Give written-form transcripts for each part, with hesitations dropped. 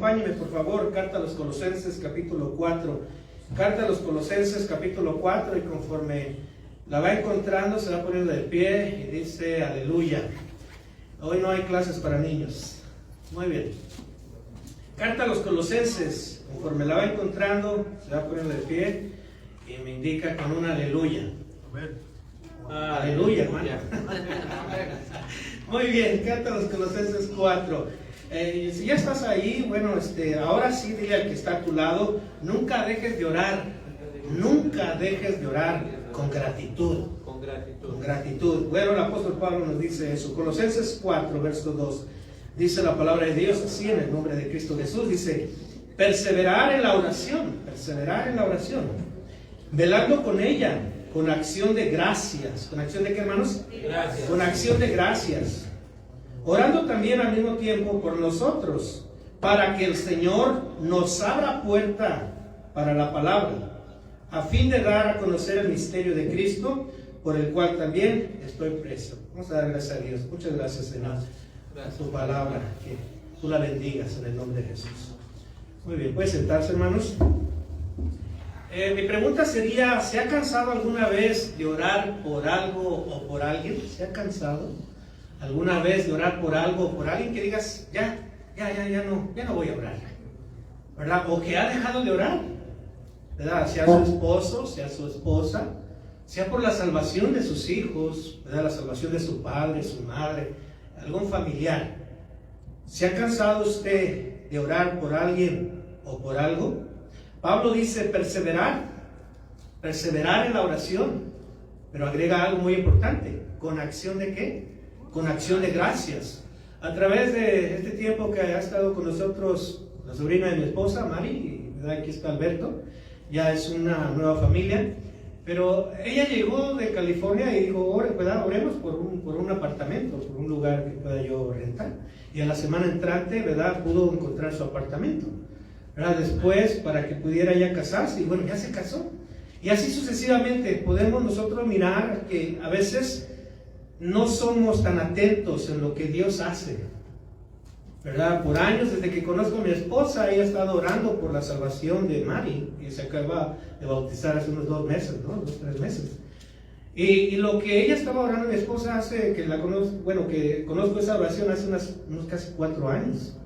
acompáñeme por favor, carta a los Colosenses capítulo 4. Carta a los Colosenses capítulo 4, y conforme la va encontrando se va poniendo de pie y dice aleluya. Hoy no hay clases para niños. Muy bien. Carta a los Colosenses, conforme la va encontrando se va poniendo de pie y me indica con un aleluya. Aleluya, hermano. Muy bien, carta a los Colosenses 4. Si ya estás ahí, bueno, ahora sí dile al que está a tu lado, nunca dejes de orar. Nunca dejes de orar con gratitud. Con gratitud. Bueno, el apóstol Pablo nos dice eso. Colosenses 4, verso 2. Dice la palabra de Dios así en el nombre de Cristo Jesús. Dice, perseverar en la oración. Perseverar en la oración. Velando con ella, con acción de gracias. ¿Con acción de qué, hermanos? Gracias. Con acción de gracias. Orando también al mismo tiempo por nosotros, para que el Señor nos abra puerta para la palabra, a fin de dar a conocer el misterio de Cristo, por el cual también estoy preso. Vamos a dar gracias a Dios. Muchas gracias, Señor, por tu palabra, que tú la bendigas en el nombre de Jesús. Muy bien, pueden sentarse, hermanos. Mi pregunta sería, ¿se ha cansado alguna vez de orar por algo o por alguien? ¿Se ha cansado alguna vez de orar por algo o por alguien que digas, ya no voy a orar, ¿verdad? O que ha dejado de orar, ¿verdad? Sea su esposo, sea su esposa, sea por la salvación de sus hijos, ¿verdad? La salvación de su padre, su madre, algún familiar. ¿Se ha cansado usted de orar por alguien o por algo? Pablo dice perseverar en la oración, pero agrega algo muy importante, ¿con acción de qué? Con acción de gracias. A través de este tiempo que ha estado con nosotros la sobrina de mi esposa, Mari, ¿verdad? Aquí está Alberto, ya es una nueva familia, pero ella llegó de California y dijo, oremos por un apartamento, por un lugar que pueda yo rentar. Y a la semana entrante, ¿verdad? Pudo encontrar su apartamento, ¿verdad? Después, para que pudiera ya casarse, y bueno, ya se casó. Y así sucesivamente podemos nosotros mirar que a veces no somos tan atentos en lo que Dios hace, ¿verdad? Por años, desde que conozco a mi esposa, ella ha estado orando por la salvación de Mari, que se acaba de bautizar hace unos 2 meses, ¿no? 2-3 meses. Y lo que ella estaba orando, mi esposa, hace que la conozco, bueno, que conozco esa oración hace unos casi 4 años.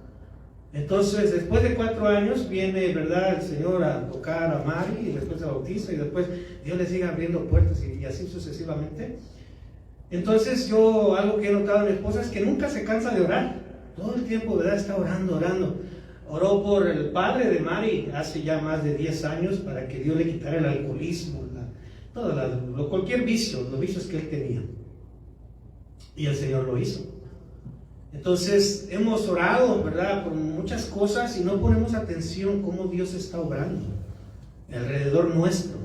Entonces, después de 4 años, viene, ¿verdad?, el Señor a tocar a Mari, y después se bautiza, y después Dios le sigue abriendo puertas, y así sucesivamente. Entonces algo que he notado en mi esposa es que nunca se cansa de orar, todo el tiempo, ¿verdad? Está orando. Oró por el padre de Mari hace ya más de 10 años para que Dios le quitara el alcoholismo, cualquier vicio, los vicios que él tenía, y el Señor lo hizo. Entonces hemos orado, ¿verdad?, por muchas cosas y no ponemos atención cómo Dios está obrando alrededor nuestro,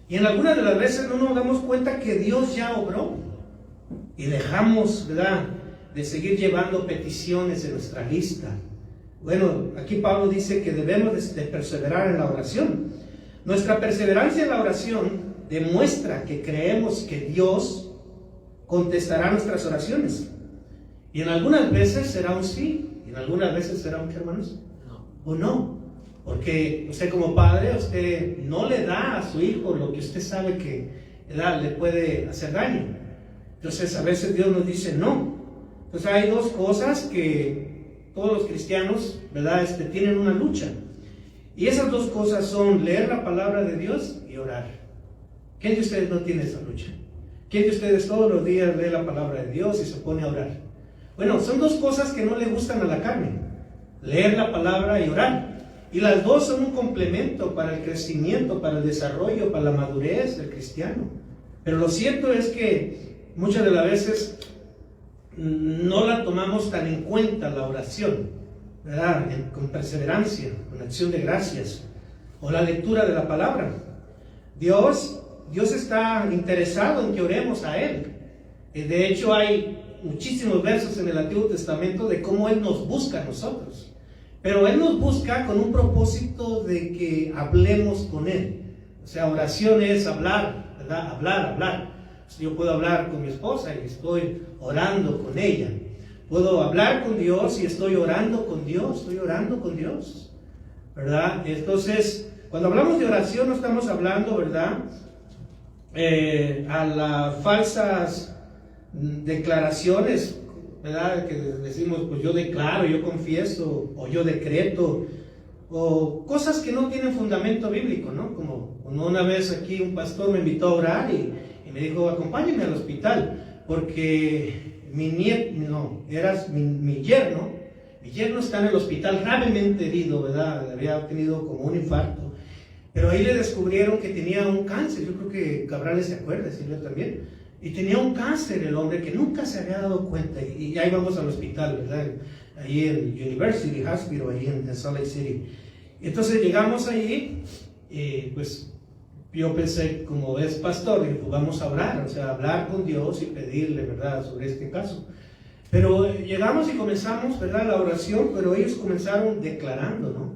y en algunas de las veces no nos damos cuenta que Dios ya obró. Y dejamos, ¿verdad?, de seguir llevando peticiones en nuestra lista. Bueno, aquí Pablo dice que debemos de perseverar en la oración. Nuestra perseverancia en la oración demuestra que creemos que Dios contestará nuestras oraciones. Y en algunas veces será un sí, y en algunas veces será un qué, hermanos, no. O no. Porque usted como padre, usted no le da a su hijo lo que usted sabe que, ¿verdad?, le puede hacer daño. Entonces a veces Dios nos dice no. Entonces hay 2 cosas que todos los cristianos, ¿verdad?, tienen una lucha. Y esas 2 cosas son leer la palabra de Dios y orar. ¿Quién de ustedes no tiene esa lucha? ¿Quién de ustedes todos los días lee la palabra de Dios y se pone a orar? Bueno, son 2 cosas que no le gustan a la carne: leer la palabra y orar. Y las 2 son un complemento para el crecimiento, para el desarrollo, para la madurez del cristiano. Pero lo cierto es que muchas de las veces no la tomamos tan en cuenta, la oración, ¿verdad?, con perseverancia, con acción de gracias, o la lectura de la palabra. Dios está interesado en que oremos a Él. De hecho, hay muchísimos versos en el Antiguo Testamento de cómo Él nos busca a nosotros. Pero Él nos busca con un propósito de que hablemos con Él. O sea, oración es hablar, ¿verdad? Hablar. Yo puedo hablar con mi esposa y estoy orando con ella. puedo hablar con Dios y estoy orando con Dios, ¿verdad? Entonces, cuando hablamos de oración no estamos hablando, ¿verdad? A las falsas declaraciones, ¿verdad? Que decimos, pues yo declaro, yo confieso, o yo decreto, o cosas que no tienen fundamento bíblico, ¿no? Como una vez aquí un pastor me invitó a orar y me dijo, acompáñeme al hospital, porque mi yerno está en el hospital gravemente herido, ¿verdad? Había tenido como un infarto, pero ahí le descubrieron que tenía un cáncer. Yo creo que Cabrales se acuerda, Silvia también, y tenía un cáncer el hombre que nunca se había dado cuenta, y ahí vamos al hospital, ¿verdad? Ahí en University Hospital, ahí en Salt Lake City. Entonces llegamos allí, pues yo pensé, como es pastor, dije, pues vamos a orar, o sea, hablar con Dios y pedirle, ¿verdad?, sobre este caso. Pero llegamos y comenzamos, ¿verdad?, la oración, pero ellos comenzaron declarando, ¿no?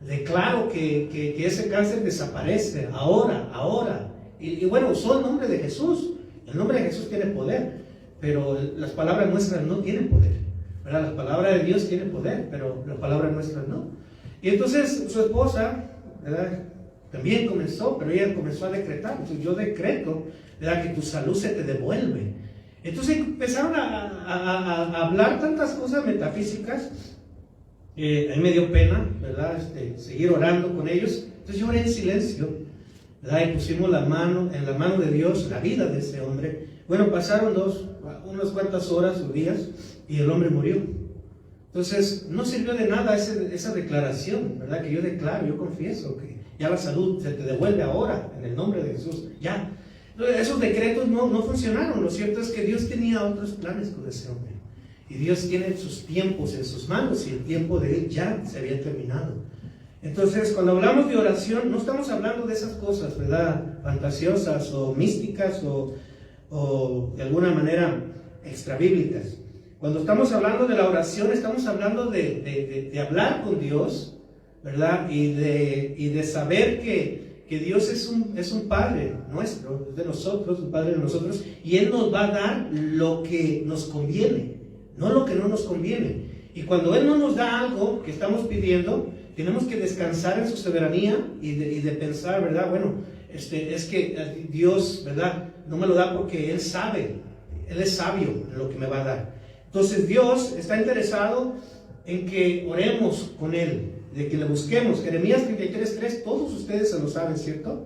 Declaro que ese cáncer desaparece, ahora. Y bueno, usó el nombre de Jesús. El nombre de Jesús tiene poder, pero las palabras nuestras no tienen poder, ¿verdad? Las palabras de Dios tienen poder, pero las palabras nuestras no. Y entonces su esposa, ¿verdad?, también comenzó, pero ella comenzó a decretar. Entonces yo decreto, ¿verdad?, que tu salud se te devuelve. Entonces empezaron a hablar tantas cosas metafísicas. A mí me dio pena, ¿verdad?, seguir orando con ellos. Entonces yo oré en silencio, ¿verdad?, y pusimos en la mano de Dios la vida de ese hombre. Bueno, pasaron unas cuantas horas o días y el hombre murió. Entonces no sirvió de nada esa declaración, ¿verdad?, que yo declaro, yo confieso que ya la salud se te devuelve ahora en el nombre de Jesús, ya. Entonces, esos decretos no funcionaron. Lo cierto es que Dios tenía otros planes con ese hombre, y Dios tiene sus tiempos en sus manos, y el tiempo de él ya se había terminado. Entonces, cuando hablamos de oración, no estamos hablando de esas cosas, ¿verdad?, fantasiosas o místicas o de alguna manera extrabíblicas. Cuando estamos hablando de la oración, estamos hablando de hablar con Dios, ¿verdad? Y de saber que Dios es un Padre nuestro, es de nosotros, un Padre de nosotros, y Él nos va a dar lo que nos conviene, no lo que no nos conviene. Y cuando Él no nos da algo que estamos pidiendo, tenemos que descansar en su soberanía y de pensar, ¿verdad? Bueno, es que Dios, ¿verdad?, no me lo da porque Él sabe, Él es sabio en lo que me va a dar. Entonces Dios está interesado en que oremos con Él, de que le busquemos. Jeremías 33:3, todos ustedes se lo saben, ¿cierto?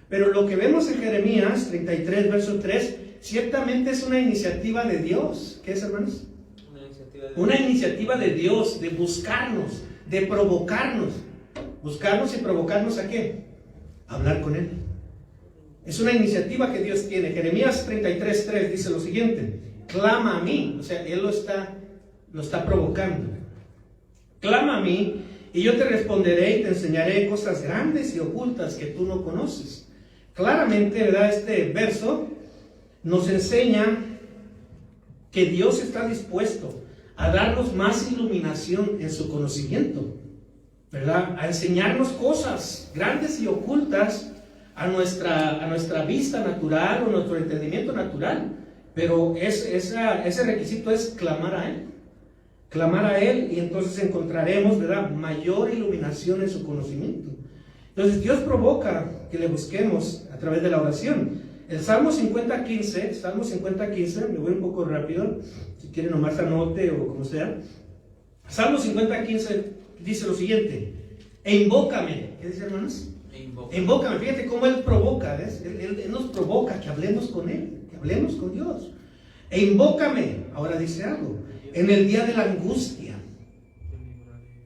Pero lo que vemos en Jeremías 33, verso 3, ciertamente es una iniciativa de Dios. ¿Qué es, hermanos? Una iniciativa de Dios, de buscarnos, de provocarnos. ¿Buscarnos y provocarnos a qué? A hablar con Él. Es una iniciativa que Dios tiene. Jeremías 33:3 dice lo siguiente: clama a mí. O sea, Él lo está provocando. Clama a mí y yo te responderé y te enseñaré cosas grandes y ocultas que tú no conoces. Claramente, ¿verdad?, este verso nos enseña que Dios está dispuesto a darnos más iluminación en su conocimiento, ¿verdad?, a enseñarnos cosas grandes y ocultas a nuestra vista natural o nuestro entendimiento natural. Pero ese requisito es clamar a Él. Clamar a Él, y entonces encontraremos, ¿verdad?, mayor iluminación en su conocimiento. Entonces Dios provoca que le busquemos a través de la oración. El Salmo 50:15, me voy un poco rápido, si quieren nomás anote o como sea. Salmo 50:15 dice lo siguiente: e invócame. ¿Qué dice, hermanos? Invócame. Fíjate cómo Él provoca, ¿ves? Él nos provoca que hablemos con Él, que hablemos con Dios. E invócame, ahora dice algo, en el día de la angustia.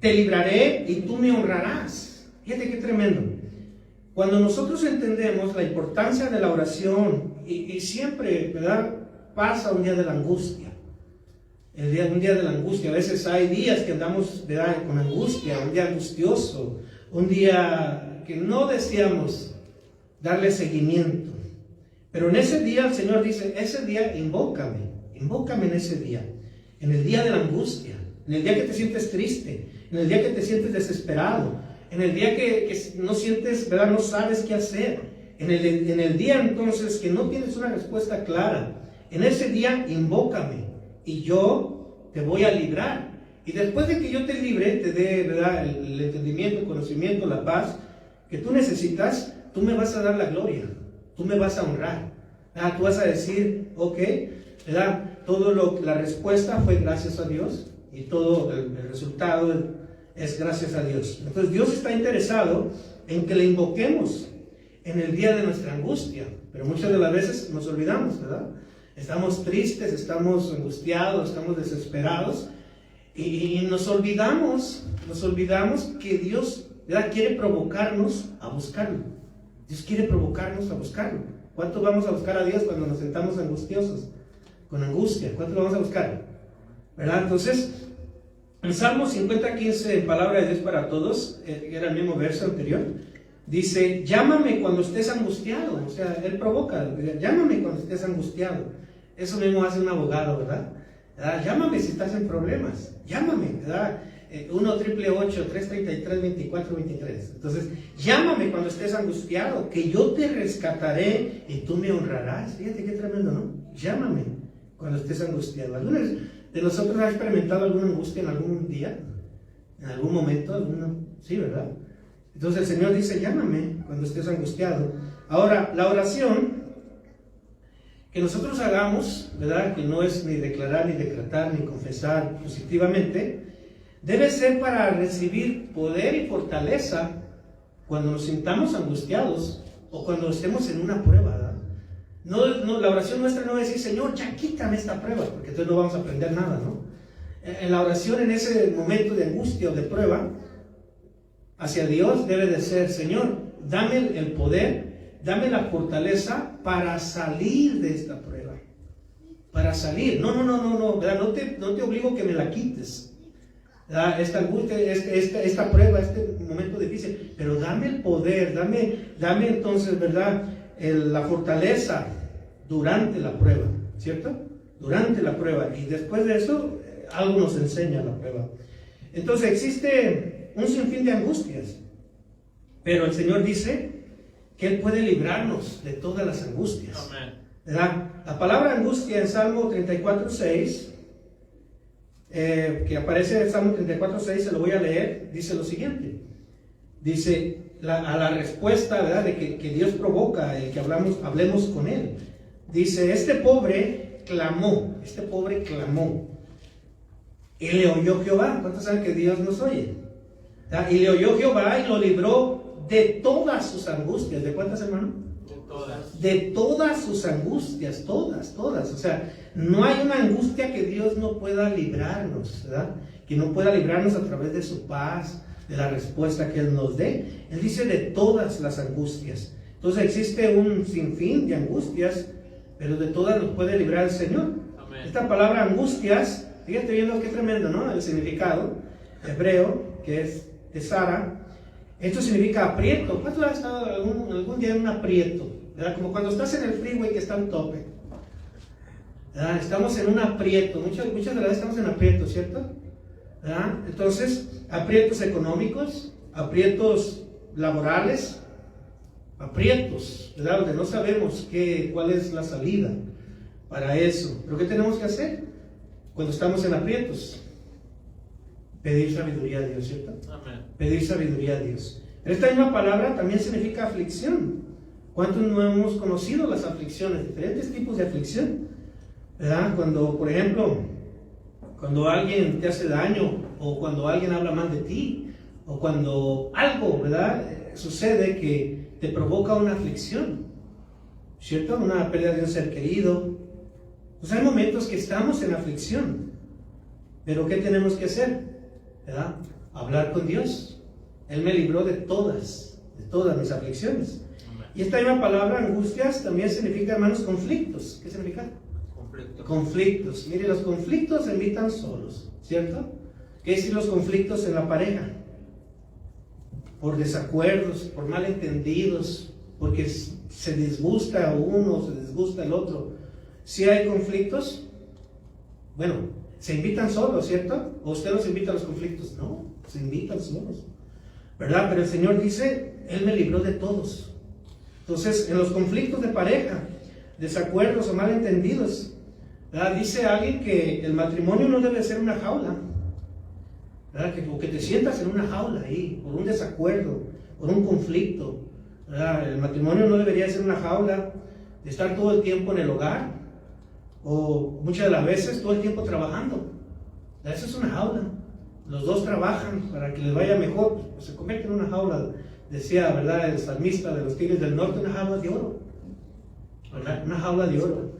Te libraré y tú me honrarás. Fíjate qué tremendo. Cuando nosotros entendemos la importancia de la oración, y siempre, ¿verdad?, pasa un día de la angustia. Un día de la angustia. A veces hay días que andamos, ¿verdad?, con angustia, un día angustioso, un día que no deseamos darle seguimiento. Pero en ese día el Señor dice: ese día invócame en ese día, en el día de la angustia, en el día que te sientes triste, en el día que te sientes desesperado, en el día que no sientes, ¿verdad?, no sabes qué hacer, en el día entonces que no tienes una respuesta clara. En ese día invócame y yo te voy a librar. Y después de que yo te libre, te dé, ¿verdad?, el entendimiento, el conocimiento, la paz que tú necesitas, tú me vas a dar la gloria, tú me vas a honrar. Tú vas a decir, ok, ¿verdad?, la respuesta fue gracias a Dios y todo el resultado es gracias a Dios. Entonces Dios está interesado en que le invoquemos en el día de nuestra angustia, pero muchas de las veces nos olvidamos, ¿verdad? Estamos tristes, estamos angustiados, estamos desesperados y nos olvidamos que Dios, ¿verdad?, quiere provocarnos a buscarlo. Dios quiere provocarnos a buscarlo. ¿Cuánto vamos a buscar a Dios cuando nos sentamos angustiosos? Con angustia, ¿cuánto lo vamos a buscar? ¿Verdad? Entonces, en Salmo 50:15, en palabra de Dios para todos, era el mismo verso anterior, dice, llámame cuando estés angustiado. O sea, Él provoca, llámame cuando estés angustiado. Eso mismo hace un abogado, ¿verdad? Llámame si estás en problemas, llámame, ¿verdad? 1-888-333-2423. Entonces, llámame cuando estés angustiado, que yo te rescataré y tú me honrarás. Fíjate qué tremendo, ¿no? Llámame cuando estés angustiado. ¿Algunos de nosotros han experimentado alguna angustia en algún día? ¿En algún momento? Sí, ¿verdad? Entonces el Señor dice, llámame cuando estés angustiado. Ahora, la oración que nosotros hagamos, ¿verdad?, que no es ni declarar, ni decretar, ni confesar positivamente, debe ser para recibir poder y fortaleza cuando nos sintamos angustiados o cuando estemos en una prueba, ¿verdad? No, la oración nuestra no es decir, Señor, ya quítame esta prueba, porque entonces no vamos a aprender nada, ¿no? En la oración, en ese momento de angustia o de prueba, hacia Dios debe de ser, Señor, dame el poder, dame la fortaleza para salir de esta prueba. Para salir. No, ¿verdad? No te obligo que me la quites. Esta angustia, esta prueba, este momento difícil, pero dame el poder, dame entonces, ¿verdad?, la fortaleza durante la prueba, ¿cierto? Durante la prueba, y después de eso, algo nos enseña la prueba. Entonces existe un sinfín de angustias, pero el Señor dice que Él puede librarnos de todas las angustias. Amén. ¿Verdad? La palabra angustia en Salmo 34:6, que aparece en Salmo 34:6, se lo voy a leer, dice lo siguiente. Dice, a la respuesta, ¿verdad?, de que Dios provoca el que hablemos con Él. Dice, este pobre clamó, y le oyó Jehová. ¿Cuántos saben que Dios nos oye? Y le oyó Jehová y lo libró de todas sus angustias. ¿De cuántas, hermano? De todas. De todas sus angustias, todas. O sea, no hay una angustia que Dios no pueda librarnos, ¿verdad? Que no pueda librarnos a través de su paz, de la respuesta que Él nos dé. Él dice de todas las angustias. Entonces existe un sinfín de angustias, pero de todas nos puede librar el Señor. Amén. Esta palabra angustias, fíjate bien lo que es tremendo, ¿no? El significado hebreo, que es de Sara. Esto significa aprieto. ¿Cuánto has estado algún día en un aprieto? ¿Verdad? Como cuando estás en el freeway que está en tope. ¿Verdad? Estamos en un aprieto. Muchas de las veces estamos en aprieto, ¿cierto? ¿Verdad? Entonces, aprietos económicos, aprietos laborales, aprietos, ¿verdad?, donde no sabemos cuál es la salida para eso. ¿Pero qué tenemos que hacer cuando estamos en aprietos? Pedir sabiduría a Dios, ¿cierto? Amén. Pedir sabiduría a Dios. Pero esta misma palabra también significa aflicción. ¿Cuántos no hemos conocido las aflicciones? Diferentes tipos de aflicción, ¿verdad? Cuando, por ejemplo, cuando alguien te hace daño, o cuando alguien habla mal de ti, o cuando algo, ¿verdad?, sucede que te provoca una aflicción, ¿cierto? Una pérdida de un ser querido. Pues hay momentos que estamos en aflicción, pero ¿qué tenemos que hacer? ¿Verdad? Hablar con Dios. Él me libró de todas mis aflicciones. Y esta misma palabra, angustias, también significa, hermanos, conflictos. ¿Qué significa? Conflictos. Mire, los conflictos se evitan solos, ¿cierto? ¿Qué decir los conflictos en la pareja? Por desacuerdos, por malentendidos, porque se disgusta uno, se disgusta el otro. Si hay conflictos, bueno, se invitan solos, ¿cierto? ¿O usted los invita a los conflictos? No, se invitan solos, ¿verdad? Pero el Señor dice, Él me libró de todos. Entonces, en los conflictos de pareja, desacuerdos o malentendidos, ¿verdad? Dice alguien que el matrimonio no debe ser una jaula, ¿verdad? O que te sientas en una jaula ahí, por un desacuerdo, por un conflicto, ¿verdad? El matrimonio no debería ser una jaula de estar todo el tiempo en el hogar, o muchas de las veces todo el tiempo trabajando. Eso es una jaula. Los dos trabajan para que les vaya mejor, pues se convierte en una jaula. Decía, ¿verdad?, el salmista de los Tigres del Norte, una jaula de oro, ¿verdad? Una jaula de oro,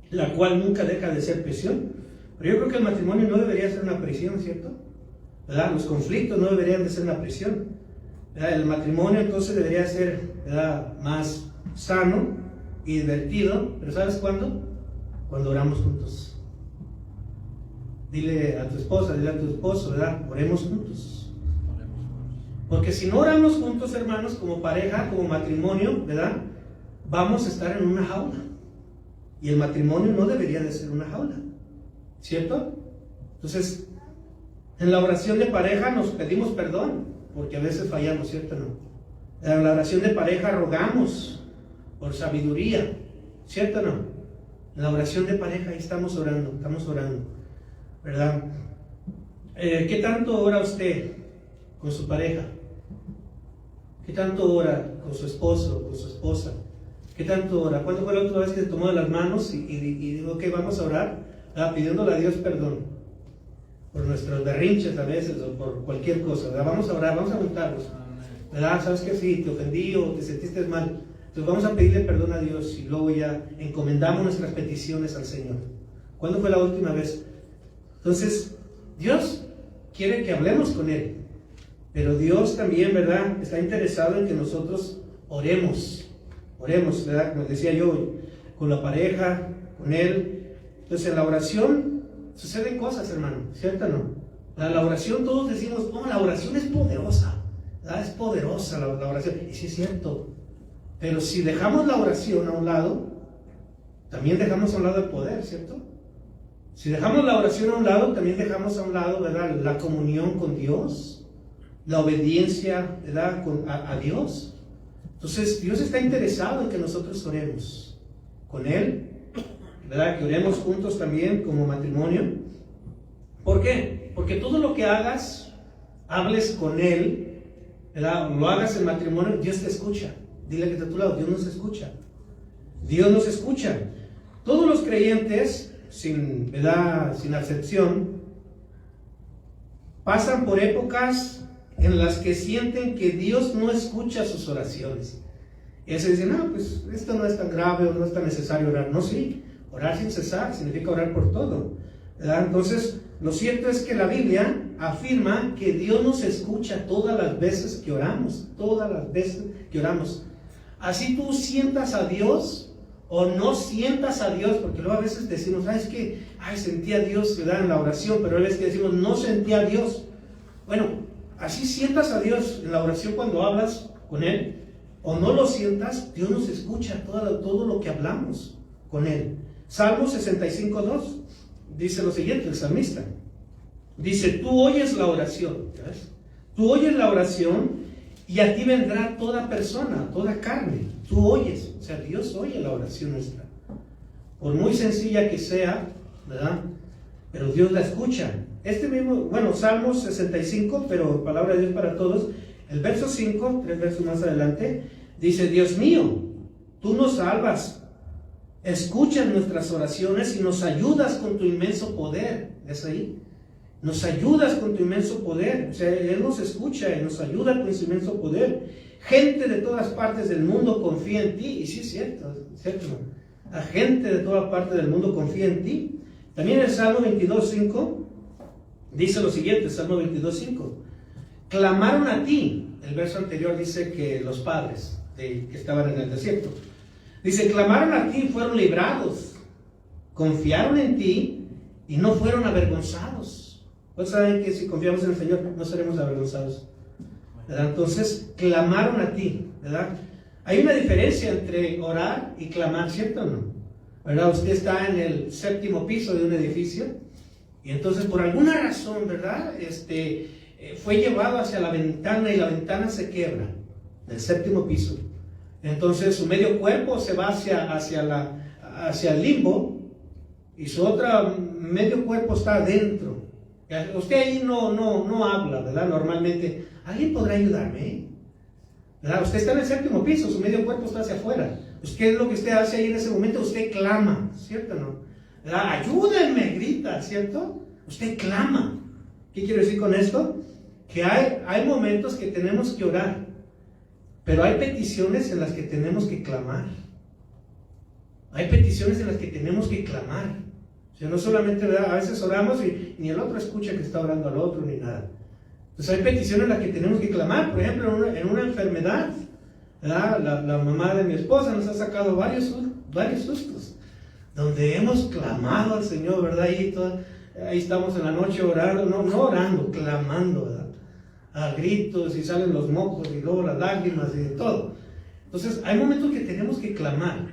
la cual nunca deja de ser prisión. Pero yo creo que el matrimonio no debería ser una prisión, ¿cierto? ¿Verdad? Los conflictos no deberían de ser una prisión, ¿verdad? El matrimonio entonces debería ser, ¿verdad?, más sano y divertido. ¿Pero sabes cuándo? Cuando oramos juntos. Dile a tu esposa, dile a tu esposo, ¿verdad? Oremos juntos. Porque si no oramos juntos, hermanos, como pareja, como matrimonio, ¿verdad?, vamos a estar en una jaula. Y el matrimonio no debería de ser una jaula, ¿cierto? Entonces, en la oración de pareja nos pedimos perdón, porque a veces fallamos, ¿cierto o no? En la oración de pareja rogamos por sabiduría, ¿cierto o no? En la oración de pareja ahí estamos orando, ¿verdad? ¿Qué tanto ora usted con su pareja? ¿Qué tanto ora con su esposo, con su esposa? ¿Qué tanto ora? ¿Cuándo fue la última vez que se tomó de las manos y dijo, ok, vamos a orar, ¿verdad?, pidiéndole a Dios perdón por nuestros berrinches a veces o por cualquier cosa, ¿verdad? Vamos a orar, vamos a juntarnos, ¿verdad? ¿Sabes qué? Sí, te ofendí o te sentiste mal. Entonces vamos a pedirle perdón a Dios y luego ya encomendamos nuestras peticiones al Señor. ¿Cuándo fue la última vez? Entonces, Dios quiere que hablemos con Él, pero Dios también, ¿verdad?, está interesado en que nosotros oremos, ¿verdad? Como decía yo, con la pareja, con Él. Entonces, en la oración suceden cosas, hermano, ¿cierto o no? La oración, todos decimos, oh, la oración es poderosa, ¿verdad? Es poderosa la oración, y sí es cierto. Pero si dejamos la oración a un lado, también dejamos a un lado el poder, ¿cierto? Si dejamos la oración a un lado, también dejamos a un lado, ¿verdad?, la comunión con Dios, la obediencia, ¿verdad?, a Dios. Entonces, Dios está interesado en que nosotros oremos con Él, ¿verdad?, que oremos juntos también como matrimonio. ¿Por qué? Porque todo lo que hagas, hables con Él, ¿verdad?, lo hagas en matrimonio, Dios te escucha. Dile que está a tu lado, Dios nos escucha. Dios nos escucha. Todos los creyentes, sin excepción, pasan por épocas en las que sienten que Dios no escucha sus oraciones. Y se dicen, no, pues esto no es tan grave o no es tan necesario orar. No, sí, orar sin cesar significa orar por todo, ¿verdad? Entonces, lo cierto es que la Biblia afirma que Dios nos escucha todas las veces que oramos, Así tú sientas a Dios o no sientas a Dios, porque luego a veces decimos, es que sentí a Dios, ¿verdad?, en la oración, pero a veces que decimos, no sentí a Dios. Bueno, así sientas a Dios en la oración cuando hablas con Él, o no lo sientas, Dios nos escucha todo lo que hablamos con Él. Salmo 65:2 dice lo siguiente, el salmista dice, tú oyes la oración, ¿ves? Tú oyes la oración y a ti vendrá toda persona, toda carne. Tú oyes, o sea, Dios oye la oración nuestra, por muy sencilla que sea, ¿verdad? Pero Dios la escucha. Salmo 65, pero palabra de Dios para todos. El verso 5, 3 versos más adelante, dice, Dios mío, tú nos salvas, escuchas nuestras oraciones y nos ayudas con tu inmenso poder. ¿Es ahí? Nos ayudas con tu inmenso poder. O sea, Él nos escucha y nos ayuda con su inmenso poder. Gente de todas partes del mundo confía en ti. Y sí, es cierto. La gente de toda parte del mundo confía en ti. También el Salmo 22:5 dice lo siguiente, Salmo 22:5. Clamaron a ti. El verso anterior dice que los padres que estaban en el desierto. Dice, clamaron a ti y fueron librados. Confiaron en ti y no fueron avergonzados. Pues saben que si confiamos en el Señor no seremos avergonzados, ¿verdad? Entonces, clamaron a ti, ¿verdad? Hay una diferencia entre orar y clamar, ¿cierto o no? ¿Verdad? Usted está en el 7º piso de un edificio y entonces por alguna razón, ¿verdad?, fue llevado hacia la ventana y la ventana se quiebra del 7º piso. Entonces su medio cuerpo se va hacia el limbo y su otro medio cuerpo está adentro. Usted ahí no habla, ¿verdad? Normalmente, ¿alguien podrá ayudarme? ¿Verdad? Usted está en el séptimo piso, su medio cuerpo está hacia afuera. Pues, ¿qué es lo que usted hace ahí en ese momento? Usted clama, ¿cierto o no? ¿Verdad? Ayúdenme, grita, ¿cierto? Usted clama. ¿Qué quiero decir con esto? Que hay momentos que tenemos que orar, pero hay peticiones en las que tenemos que clamar. Hay peticiones en las que tenemos que clamar. O sea, no solamente, ¿verdad? A veces oramos y ni el otro escucha que está orando al otro ni nada. Entonces hay peticiones en las que tenemos que clamar. Por ejemplo, en una enfermedad, ¿verdad? La mamá de mi esposa nos ha sacado varios sustos, donde hemos clamado al Señor, ¿verdad? Ahí estamos en la noche orando, no orando, clamando, ¿verdad? A gritos y salen los mocos y luego las lágrimas y de todo. Entonces hay momentos que tenemos que clamar.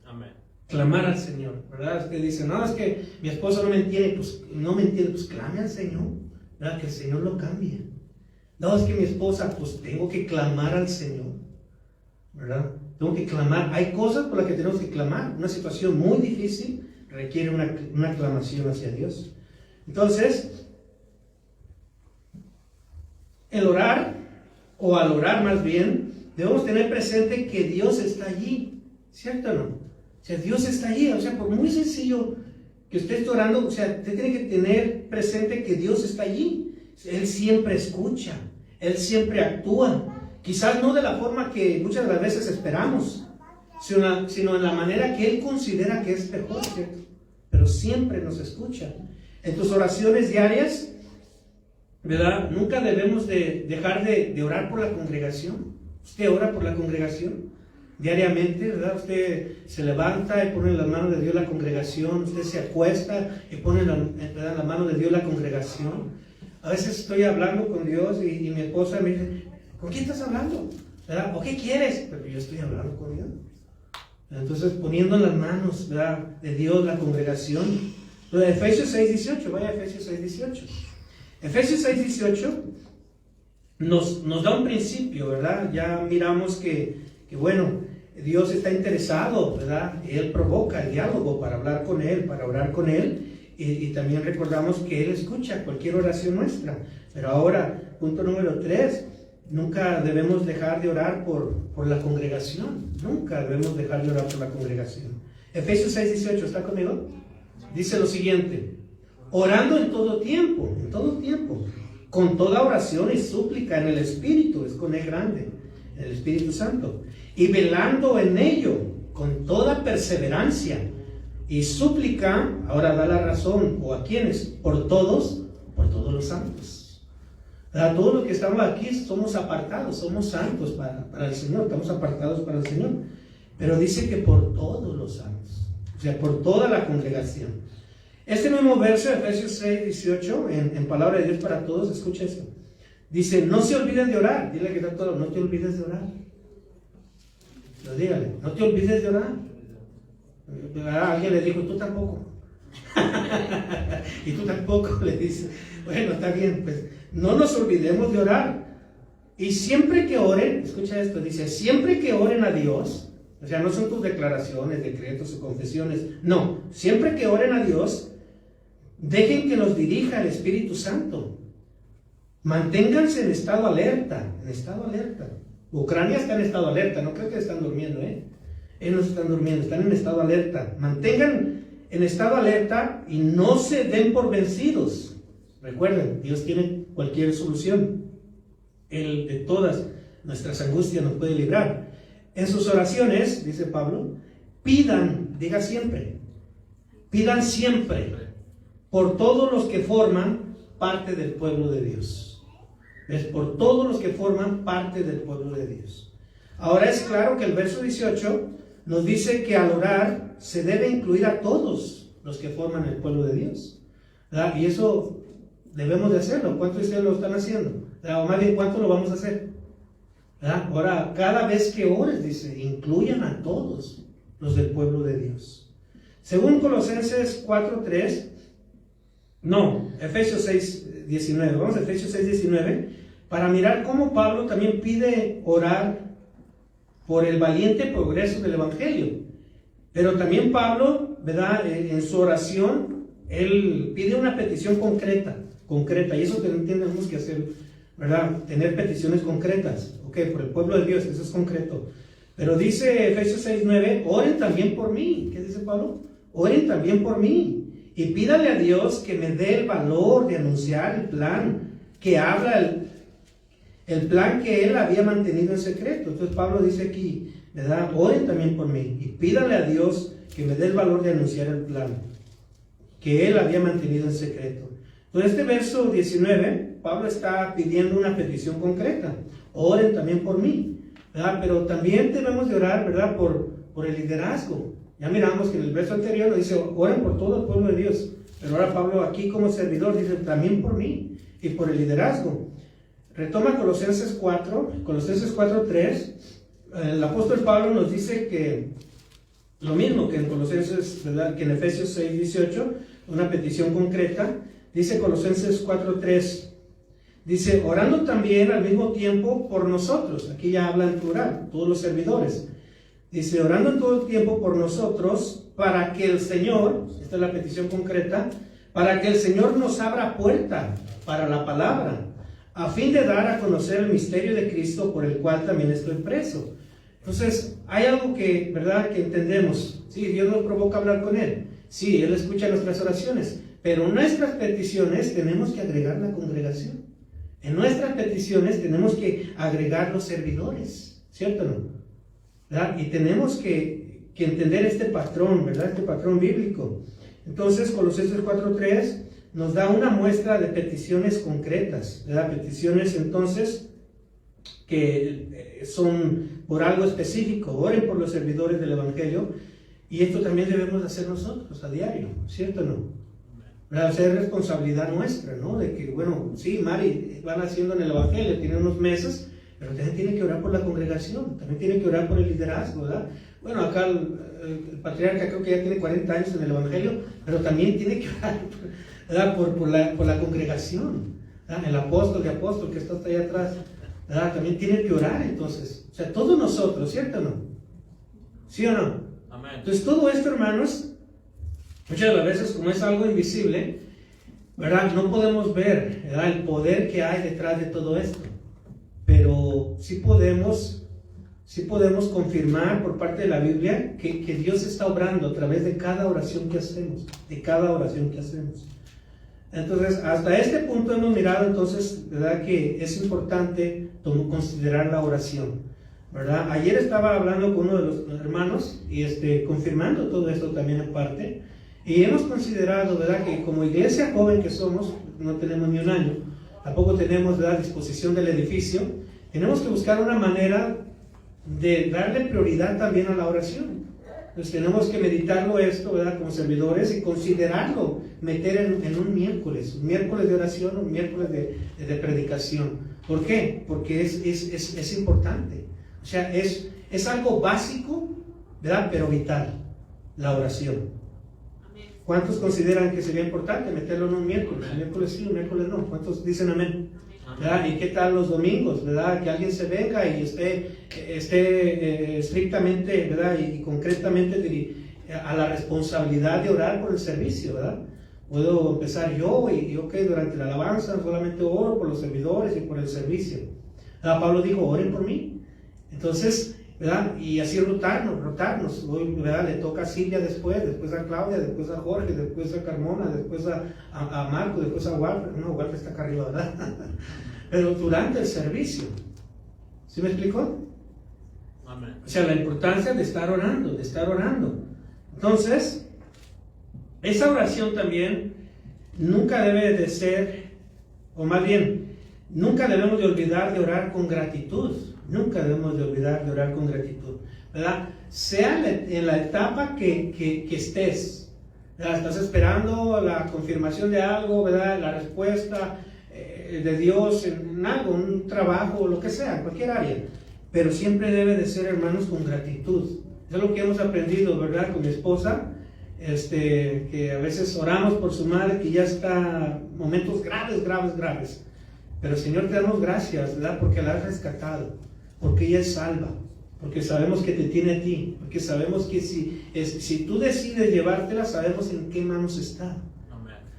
Amén. Clamar al Señor, ¿verdad? Usted dice, no, es que mi esposo no me entiende, pues clame al Señor, ¿verdad? Que el Señor lo cambie. No, es que mi esposa, pues tengo que clamar al Señor, ¿verdad? Tengo que clamar. Hay cosas por las que tenemos que clamar. Una situación muy difícil requiere una aclamación hacia Dios. Entonces, el orar, o al orar más bien, debemos tener presente que Dios está allí, ¿cierto o no? O sea, Dios está allí. O sea, por muy sencillo que usted esté orando, o sea, usted tiene que tener presente que Dios está allí. Él siempre escucha, Él siempre actúa. Quizás no de la forma que muchas de las veces esperamos, sino en la manera que Él considera que es mejor, ¿cierto? Pero siempre nos escucha. En tus oraciones diarias, ¿verdad? Nunca debemos de dejar de orar por la congregación. Usted ora por la congregación diariamente, ¿verdad? Usted se levanta y pone en las manos de Dios la congregación. Usted se acuesta y pone en la mano de Dios la congregación. A veces estoy hablando con Dios y mi esposa me dice, ¿con quién estás hablando? ¿Verdad? ¿O qué quieres? Pero yo estoy hablando con Dios. Entonces, poniendo en las manos, ¿verdad?, de Dios la congregación. Entonces, Efesios 6:18, vaya a Efesios 6:18. Efesios 6:18 nos da un principio, ¿verdad? Ya miramos que bueno, Dios está interesado, ¿verdad? Él provoca el diálogo para hablar con Él, para orar con Él. Y también recordamos que Él escucha cualquier oración nuestra. Pero ahora, punto número 3, nunca debemos dejar de orar por la congregación. Nunca debemos dejar de orar por la congregación. Efesios 6:18, ¿está conmigo? Dice lo siguiente: orando en todo tiempo, con toda oración y súplica en el Espíritu, es con E grande, en el Espíritu Santo, y velando en ello con toda perseverancia y súplica. Ahora da la razón, ¿o a quiénes? Por todos los santos. A todos los que estamos aquí somos apartados, somos santos para el Señor, estamos apartados para el Señor. Pero dice que por todos los santos, o sea, por toda la congregación. Este mismo verso, Efesios 6:18, en palabra de Dios para todos, escucha esto. Dice, no se olviden de orar. Dile que está todo, no te olvides de orar. No, dígale, no te olvides de orar. Alguien le dijo, tú tampoco. Y tú tampoco, le dice. Bueno, está bien, pues no nos olvidemos de orar. Y siempre que oren, escucha esto, dice, siempre que oren a Dios, o sea, no son tus declaraciones, decretos o confesiones, no, siempre que oren a Dios, dejen que los dirija el Espíritu Santo. Manténganse en estado alerta, Ucrania está en estado alerta, no creo que están durmiendo, Ellos no están durmiendo, están en estado alerta. Mantengan en estado alerta y no se den por vencidos. Recuerden, Dios tiene cualquier solución. Él de todas nuestras angustias nos puede librar. En sus oraciones, dice Pablo, pidan siempre por todos los que forman parte del pueblo de Dios. Es por todos los que forman parte del pueblo de Dios. Ahora es claro que el verso 18 nos dice que al orar se debe incluir a todos los que forman el pueblo de Dios, ¿verdad? Y eso debemos de hacerlo. ¿Cuántos de ustedes lo están haciendo? O más bien, ¿cuánto lo vamos a hacer? ¿Verdad? Ahora, cada vez que ores, dice, incluyan a todos los del pueblo de Dios. Según Colosenses 4:3, Efesios 6:19, vamos a Efesios 6:19, para mirar cómo Pablo también pide orar por el valiente progreso del Evangelio. Pero también Pablo, ¿verdad? En su oración, él pide una petición concreta, y eso tenemos que hacer, ¿verdad? Tener peticiones concretas, ok, por el pueblo de Dios, eso es concreto. Pero dice Efesios 6:9, oren también por mí. ¿Qué dice Pablo? Oren también por mí. Y pídale a Dios que me dé el valor de anunciar el plan que habla, el plan que él había mantenido en secreto. Entonces Pablo dice aquí, ¿verdad? Oren también por mí. Y pídale a Dios que me dé el valor de anunciar el plan que él había mantenido en secreto. Entonces este verso 19, Pablo está pidiendo una petición concreta. Oren también por mí, ¿verdad? Pero también debemos de orar, ¿verdad? Por el liderazgo. Ya miramos que en el verso anterior nos dice, oren por todo el pueblo de Dios. Pero ahora Pablo aquí como servidor dice, también por mí y por el liderazgo. Retoma Colosenses 4:3. El apóstol Pablo nos dice que lo mismo que en Colosenses, ¿verdad? Que en Efesios 6:18, una petición concreta. Dice Colosenses 4:3. Dice, orando también al mismo tiempo por nosotros. Aquí ya habla en plural, todos los servidores. Dice, orando en todo el tiempo por nosotros, para que el Señor, esta es la petición concreta, para que el Señor nos abra puerta para la palabra, a fin de dar a conocer el misterio de Cristo, por el cual también estoy preso. Entonces, hay algo que, ¿verdad?, que entendemos. Sí, Dios nos provoca a hablar con Él. Sí, Él escucha nuestras oraciones. Pero en nuestras peticiones tenemos que agregar la congregación. En nuestras peticiones tenemos que agregar los servidores. ¿Cierto o no? ¿Verdad? Y tenemos que entender este patrón, ¿verdad? Este patrón bíblico. Entonces, Colosenses 4:3 nos da una muestra de peticiones concretas, ¿verdad? Peticiones, entonces, que son por algo específico. Oren por los servidores del Evangelio. Y esto también debemos hacer nosotros a diario, ¿cierto o no? ¿Verdad? Ser responsabilidad nuestra, ¿no? De que, bueno, sí, Mari, van haciendo en el Evangelio, tiene unos meses, pero también tiene que orar por la congregación, también tiene que orar por el liderazgo, ¿verdad? Bueno, acá el patriarca creo que ya tiene 40 años en el Evangelio, pero también tiene que orar, ¿verdad? Por la congregación, ¿verdad? El apóstol de apóstol que está hasta allá atrás, ¿verdad? También tiene que orar, entonces. O sea, todos nosotros, ¿cierto o no? ¿Sí o no? Amén. Entonces, todo esto, hermanos, muchas de las veces, como es algo invisible, ¿verdad? No podemos ver, ¿verdad?, el poder que hay detrás de todo esto. Pero sí podemos confirmar por parte de la Biblia que Dios está obrando a través de cada oración que hacemos, Entonces, hasta este punto hemos mirado, entonces, ¿verdad?, que es importante considerar la oración, ¿verdad? Ayer estaba hablando con uno de los hermanos y confirmando todo esto también en parte, y hemos considerado, ¿verdad?, que como iglesia joven que somos, no tenemos ni un año, tampoco tenemos, ¿verdad?, disposición del edificio, tenemos que buscar una manera de darle prioridad también a la oración. Entonces tenemos que meditarlo esto, ¿verdad?, como servidores, y considerarlo, meter en un miércoles de oración, un miércoles de predicación. ¿Por qué? Porque es importante. O sea, es algo básico, ¿verdad?, pero vital, la oración. ¿Cuántos consideran que sería importante meterlo en un miércoles? Un miércoles sí, un miércoles no. ¿Cuántos dicen amén? ¿Verdad? ¿Y qué tal los domingos? ¿Verdad? Que alguien se venga y esté estrictamente, ¿verdad?, y concretamente a la responsabilidad de orar por el servicio, ¿verdad? Puedo empezar yo y ok, durante la alabanza solamente oro por los servidores y por el servicio. ¿Verdad? Pablo dijo, oren por mí. Entonces, ¿verdad? Y así rotarnos. Hoy, ¿verdad?, le toca a Silvia después a Claudia, después a Jorge, después a Carmona, después a Marco, después a Walter. No, Walter está acá arriba, ¿verdad? Pero durante el servicio. ¿Sí me explicó? Amén. O sea, la importancia de estar orando, Entonces, esa oración también nunca debe de ser, o más bien, nunca debemos de olvidar de orar con gratitud. Nunca debemos de olvidar de orar con gratitud, ¿verdad? Sea en la etapa que estés, ¿verdad? Estás esperando la confirmación de algo, ¿verdad?, la respuesta de Dios en algo, un trabajo, lo que sea, en cualquier área. Pero siempre debe de ser, hermanos, con gratitud. Es lo que hemos aprendido, ¿verdad?, con mi esposa, que a veces oramos por su madre que ya está en momentos graves. Pero Señor, te damos gracias, ¿verdad?, porque la has rescatado, porque ella es salva, porque sabemos que te tiene a ti, porque sabemos que si tú decides llevártela, sabemos en qué manos está.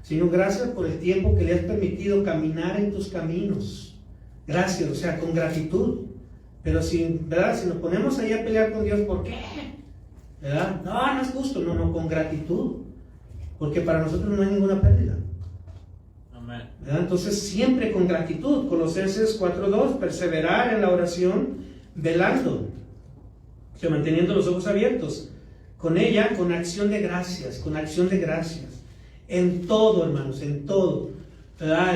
Señor, gracias por el tiempo que le has permitido caminar en tus caminos. Gracias, o sea, con gratitud. Pero ¿verdad? Si nos ponemos ahí a pelear con Dios, ¿por qué? ¿Verdad? No es justo. No, con gratitud. Porque para nosotros no hay ninguna pérdida. ¿Verdad? Entonces, siempre con gratitud. Colosenses 4:2, perseverar en la oración, velando, o sea, manteniendo los ojos abiertos. Con ella, con acción de gracias, en todo, hermanos, en todo, ¿verdad?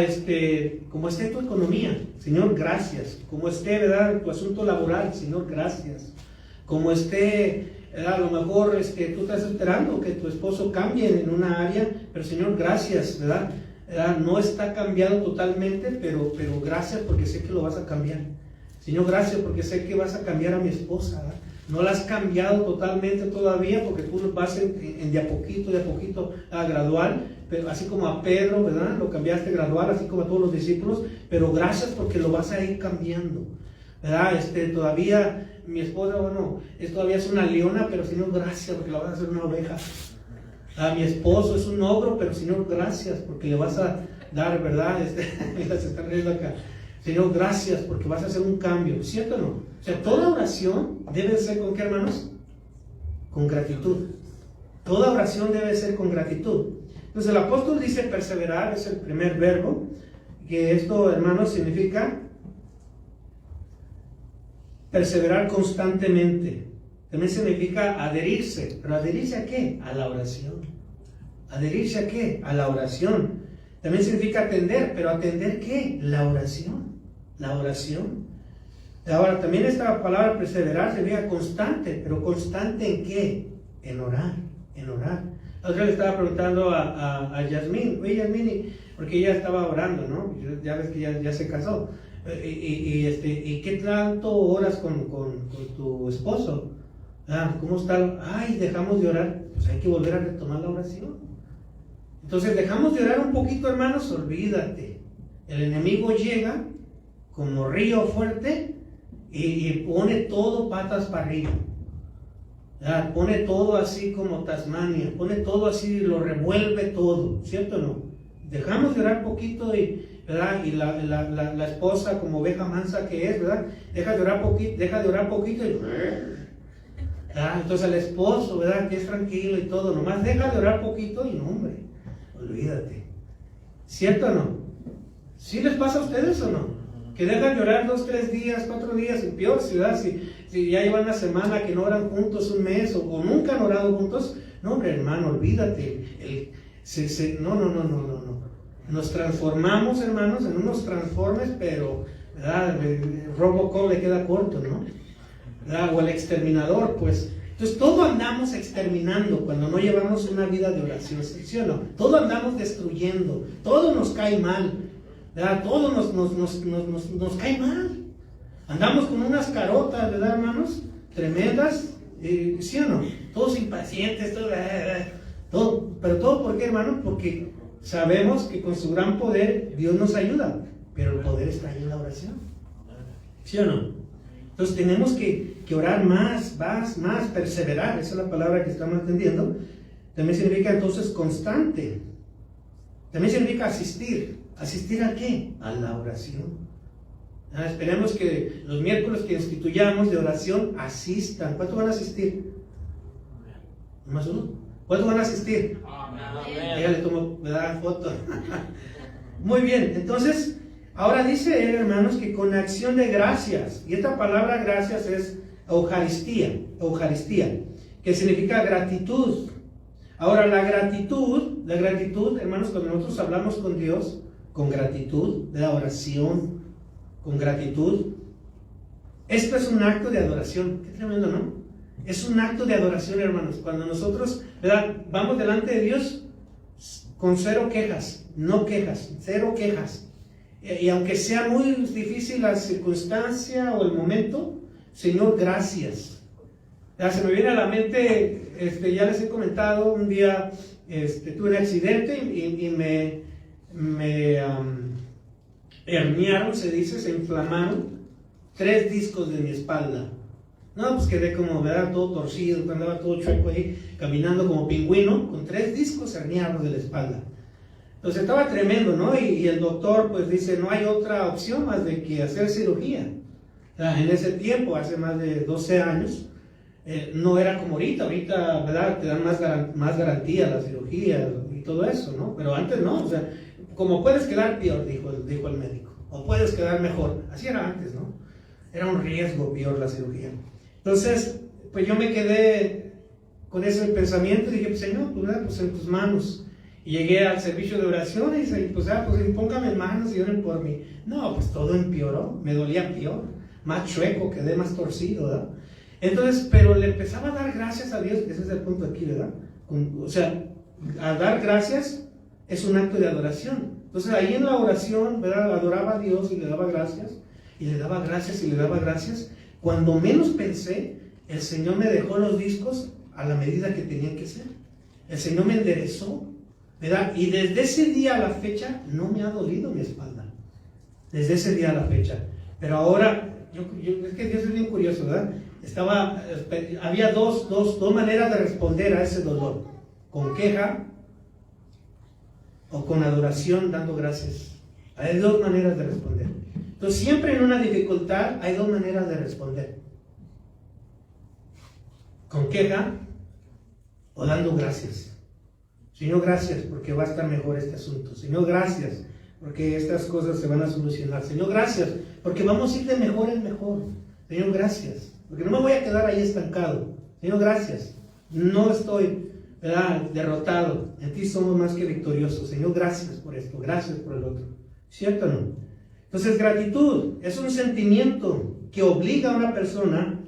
Como esté tu economía, Señor, gracias. Como esté, ¿verdad?, tu asunto laboral, Señor, gracias. Como esté, ¿verdad?, a lo mejor tú estás esperando que tu esposo cambie en una área, pero Señor, gracias, ¿verdad? No está cambiado totalmente, pero gracias porque sé que lo vas a cambiar. Señor, gracias porque sé que vas a cambiar a mi esposa, ¿verdad? No la has cambiado totalmente todavía porque tú vas de a poquito, gradual, pero así como a Pedro, ¿verdad? Lo cambiaste gradual, así como a todos los discípulos, pero gracias porque lo vas a ir cambiando, ¿verdad? Todavía mi esposa, todavía es una leona, pero Señor, gracias porque la vas a hacer una oveja. Mi esposo es un ogro, pero Señor, gracias porque le vas a dar, ¿verdad? Mira, se están riendo acá. Señor, gracias porque vas a hacer un cambio, ¿cierto o no? O sea, toda oración debe ser ¿con qué, hermanos? Con gratitud. Toda oración debe ser con gratitud. Entonces el apóstol dice perseverar, es el primer verbo, que esto, hermanos, significa perseverar constantemente. También significa adherirse. ¿Pero adherirse a qué? A la oración. ¿Adherirse a qué? A la oración. También significa atender, pero ¿atender qué? La oración. La oración. Ahora, también esta palabra perseverar significa constante, pero ¿constante en qué? En orar, en orar. La otra le estaba preguntando a Yasmín, oye Yasmín, porque ella estaba orando, ¿no? Ya ves que ya se casó. ¿Y qué tanto oras con tu esposo? ¿Cómo está? Ay, dejamos de orar. Pues hay que volver a retomar la oración. Entonces dejamos de orar un poquito, hermanos, olvídate. El enemigo llega como río fuerte y pone todo patas para arriba. Pone todo así como Tasmania, pone todo así, lo revuelve todo, ¿cierto o no? Dejamos de orar poquito ¿verdad? Y la esposa, como oveja mansa que es, ¿verdad? Deja de orar poquito y... Entonces el esposo, ¿verdad?, que es tranquilo y todo, nomás deja de orar poquito y no, hombre, olvídate. ¿Cierto o no? ¿Sí les pasa a ustedes o no? Que dejan de orar 2, 3 días, 4 días, y peor, ¿verdad? Si ya llevan una semana que no oran juntos, un mes, o nunca han orado juntos, no, hombre, hermano, olvídate. No. Nos transformamos, hermanos, en unos transformes, pero, ¿verdad?, Robocop le queda corto, ¿no? ¿Verdad? O el exterminador, pues. Entonces, todo andamos exterminando cuando no llevamos una vida de oración, ¿sí o no? Todo andamos destruyendo, todo nos cae mal, ¿verdad? Todo nos cae mal. Andamos con unas carotas, ¿verdad, hermanos? Tremendas, ¿sí o no? Todos impacientes, todo. Pero todo, ¿por qué, hermanos? Porque sabemos que con su gran poder Dios nos ayuda, pero el poder está ahí en la oración, ¿sí o no? Entonces tenemos que orar más, perseverar. Esa es la palabra que estamos entendiendo. También significa entonces constante. También significa asistir. ¿Asistir a qué? A la oración. Esperemos que los miércoles que instituyamos de oración asistan. ¿Cuántos van a asistir? ¿Más uno? ¿Cuántos van a asistir? Ella le tomó, me da foto. Muy bien, entonces... Ahora dice él, hermanos, que con acción de gracias, y esta palabra gracias es Eucaristía, que significa gratitud. Ahora, la gratitud, hermanos, cuando nosotros hablamos con Dios, con gratitud, de la oración, con gratitud, esto es un acto de adoración. Qué tremendo, ¿no? Es un acto de adoración, hermanos. Cuando nosotros, ¿verdad?, vamos delante de Dios con cero quejas, cero quejas. Y aunque sea muy difícil la circunstancia o el momento, Señor, gracias. Se me viene a la mente, ya les he comentado, un día tuve un accidente y me herniaron, se inflamaron 3 discos de mi espalda. No, pues quedé como, ¿verdad? Todo torcido, andaba todo chueco ahí, caminando como pingüino, con 3 discos herniados de la espalda. Entonces estaba tremendo, ¿no? Y el doctor pues dice, no hay otra opción más de que hacer cirugía. En ese tiempo, hace más de 12 años, no era como ahorita, ¿verdad? Te dan más garantía la cirugía y todo eso, ¿no? Pero antes no, o sea, como puedes quedar peor, dijo el médico, o puedes quedar mejor. Así era antes, ¿no? Era un riesgo peor la cirugía. Entonces, pues yo me quedé con ese pensamiento y dije, pues Señor, pues en tus manos. Y llegué al servicio de oración y dije, pues póngame en manos y oren por mí. No, pues todo empeoró, me dolía peor, más chueco, quedé más torcido, ¿verdad? Entonces, pero le empezaba a dar gracias a Dios, ese es el punto aquí, ¿verdad? O sea, a dar gracias es un acto de adoración. Entonces ahí en la oración, ¿verdad? Adoraba a Dios y le daba gracias, y le daba gracias, y le daba gracias. Cuando menos pensé, el Señor me dejó los discos a la medida que tenían que ser. El Señor me enderezó, ¿verdad? Y desde ese día a la fecha no me ha dolido mi espalda. Desde ese día a la fecha. Pero ahora, es que Dios es bien curioso, ¿verdad? Había dos maneras de responder a ese dolor. Con queja o con adoración dando gracias. Hay 2 maneras de responder. Entonces siempre en una dificultad hay 2 maneras de responder. Con queja o dando gracias. Señor, gracias porque va a estar mejor este asunto. Señor, gracias porque estas cosas se van a solucionar. Señor, gracias porque vamos a ir de mejor en mejor. Señor, gracias porque no me voy a quedar ahí estancado. Señor, gracias. No estoy, ¿verdad?, derrotado. En ti somos más que victoriosos. Señor, gracias por esto. Gracias por el otro. ¿Cierto o no? Entonces, gratitud es un sentimiento que obliga a una persona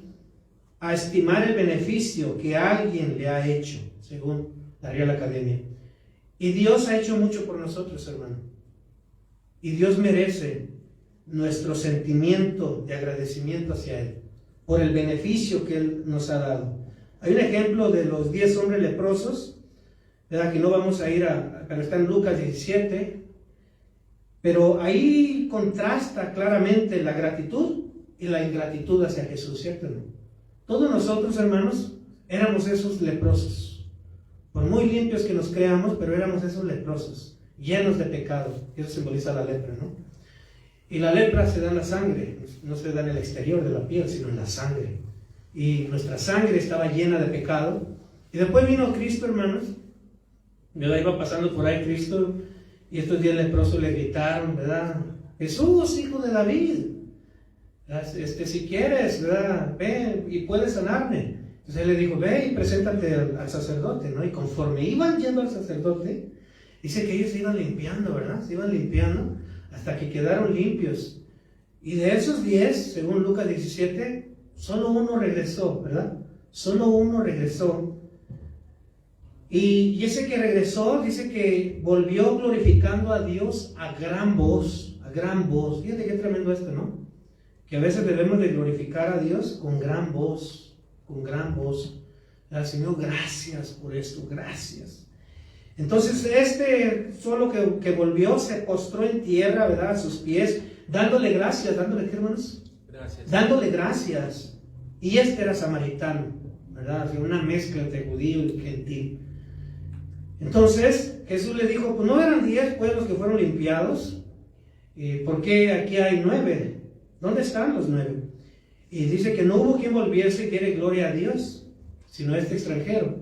a estimar el beneficio que alguien le ha hecho, según la Real Academia. Y Dios ha hecho mucho por nosotros, hermano. Y Dios merece nuestro sentimiento de agradecimiento hacia Él, por el beneficio que Él nos ha dado. Hay un ejemplo de los 10 hombres leprosos, ¿verdad? Que no vamos a ir pero está en Lucas 17. Pero ahí contrasta claramente la gratitud y la ingratitud hacia Jesús, ¿cierto? Todos nosotros, hermanos, éramos esos leprosos. Por muy limpios que nos creamos, pero éramos esos leprosos, llenos de pecado. Eso simboliza la lepra, ¿no? Y la lepra se da en la sangre, no se da en el exterior de la piel, sino en la sangre. Y nuestra sangre estaba llena de pecado. Y después vino Cristo, hermanos. ¿Verdad? Iba pasando por ahí Cristo. Y estos 10 leprosos le gritaron, ¿verdad? Jesús, hijo de David, si quieres, ¿verdad? Ve y puedes sanarme. Entonces él le dijo, ve y preséntate al sacerdote, ¿no? Y conforme iban yendo al sacerdote, dice que ellos se iban limpiando, ¿verdad? Se iban limpiando hasta que quedaron limpios. Y de esos 10, según Lucas 17, solo uno regresó, ¿verdad? Solo uno regresó. Y ese que regresó, dice que volvió glorificando a Dios a gran voz, a gran voz. Fíjate qué tremendo esto, ¿no? Que a veces debemos de glorificar a Dios con gran voz, con gran voz. Al Señor, gracias por esto, gracias. Entonces solo que volvió, se postró en tierra, ¿verdad? A sus pies, dándole gracias, dándole, ¿qué, hermanos? Gracias. Dándole gracias. Y era samaritano, ¿verdad? Una mezcla entre judío y gentil. Entonces Jesús le dijo, pues no eran 10 pueblos que fueron limpiados, ¿por qué aquí hay 9? ¿Dónde están los 9? Y dice que no hubo quien volviese y diera gloria a Dios, sino este extranjero.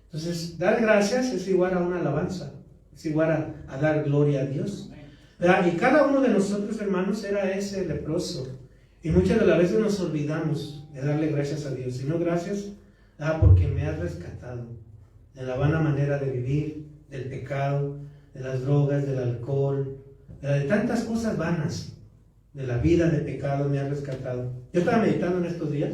Entonces, dar gracias es igual a una alabanza, es igual a dar gloria a Dios, ¿verdad? Y cada uno de nosotros, hermanos, era ese leproso. Y muchas de las veces nos olvidamos de darle gracias a Dios. Sino gracias, porque me has rescatado de la vana manera de vivir, del pecado, de las drogas, del alcohol, de tantas cosas vanas, de la vida de pecado me has rescatado. Yo estaba meditando en estos días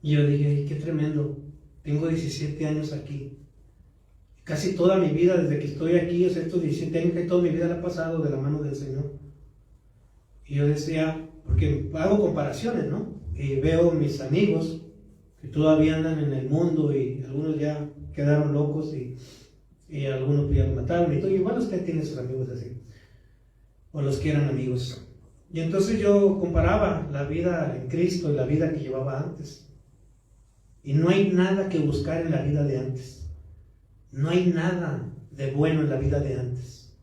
y yo dije, qué tremendo, tengo 17 años aquí. Casi toda mi vida, desde que estoy aquí, o sea, estos 17 años, que toda mi vida la he pasado de la mano del Señor. Y yo decía, porque hago comparaciones, ¿no? Y veo mis amigos que todavía andan en el mundo y algunos ya quedaron locos y algunos ya lo mataron y todo. Igual usted tiene sus amigos así, o los que eran amigos. Y entonces yo comparaba la vida en Cristo y la vida que llevaba antes. Y no hay nada que buscar en la vida de antes. No hay nada de bueno en la vida de antes.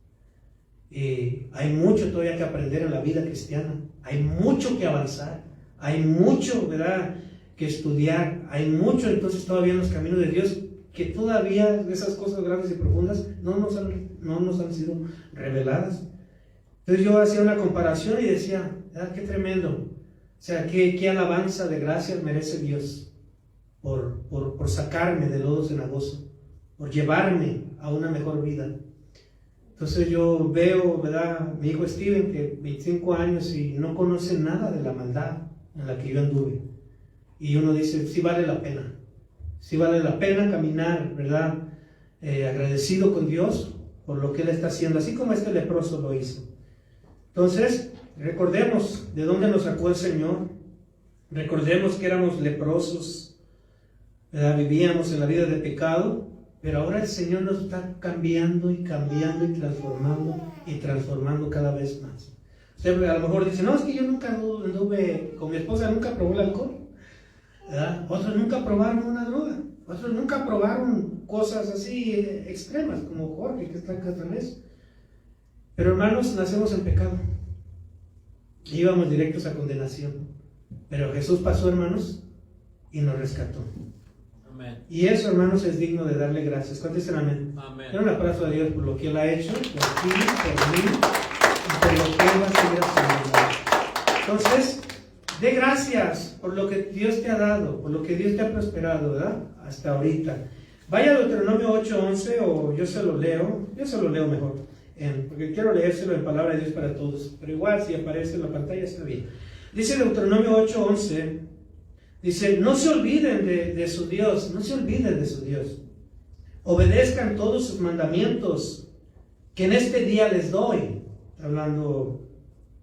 Y hay mucho todavía que aprender en la vida cristiana. Hay mucho que avanzar. Hay mucho, ¿verdad?, que estudiar. Hay mucho entonces todavía en los caminos de Dios que todavía esas cosas grandes y profundas no nos han sido reveladas. Entonces yo hacía una comparación y decía, qué tremendo. O sea, qué alabanza de gracias merece Dios por sacarme del lodo cenagoso, por llevarme a una mejor vida. Entonces yo veo, ¿verdad?, mi hijo Steven, que 25 años y no conoce nada de la maldad en la que yo anduve. Y uno dice, sí vale la pena. Sí vale la pena caminar, ¿verdad?, agradecido con Dios por lo que Él está haciendo, así como este leproso lo hizo. Entonces, recordemos de dónde nos sacó el Señor. Recordemos que éramos leprosos, ¿verdad?, vivíamos en la vida de pecado, pero ahora el Señor nos está cambiando y transformando cada vez más. Usted a lo mejor dice, no, es que yo nunca anduve con mi esposa, nunca probó el alcohol, ¿verdad? Otros nunca probaron una droga, otros nunca probaron cosas así extremas, como Jorge, que está acá otra vez. Pero hermanos, nacemos en pecado, íbamos directos a condenación, pero Jesús pasó, hermanos, y nos rescató. Amén. Y eso, hermanos, es digno de darle gracias. Contesten amén. Amén. Den un aplauso a Dios por lo que Él ha hecho, por ti, por mí, y por lo que Él va a seguir haciendo. Entonces, dé gracias por lo que Dios te ha dado, por lo que Dios te ha prosperado, ¿verdad?, hasta ahorita. Vaya a Deuteronomio 8:11, o yo se lo leo mejor, porque quiero leérselo en palabra de Dios para todos, pero igual si aparece en la pantalla está bien. Dice Deuteronomio 8:11, dice, no se olviden de su Dios, no se olviden de su Dios. Obedezcan todos sus mandamientos que en este día les doy. Hablando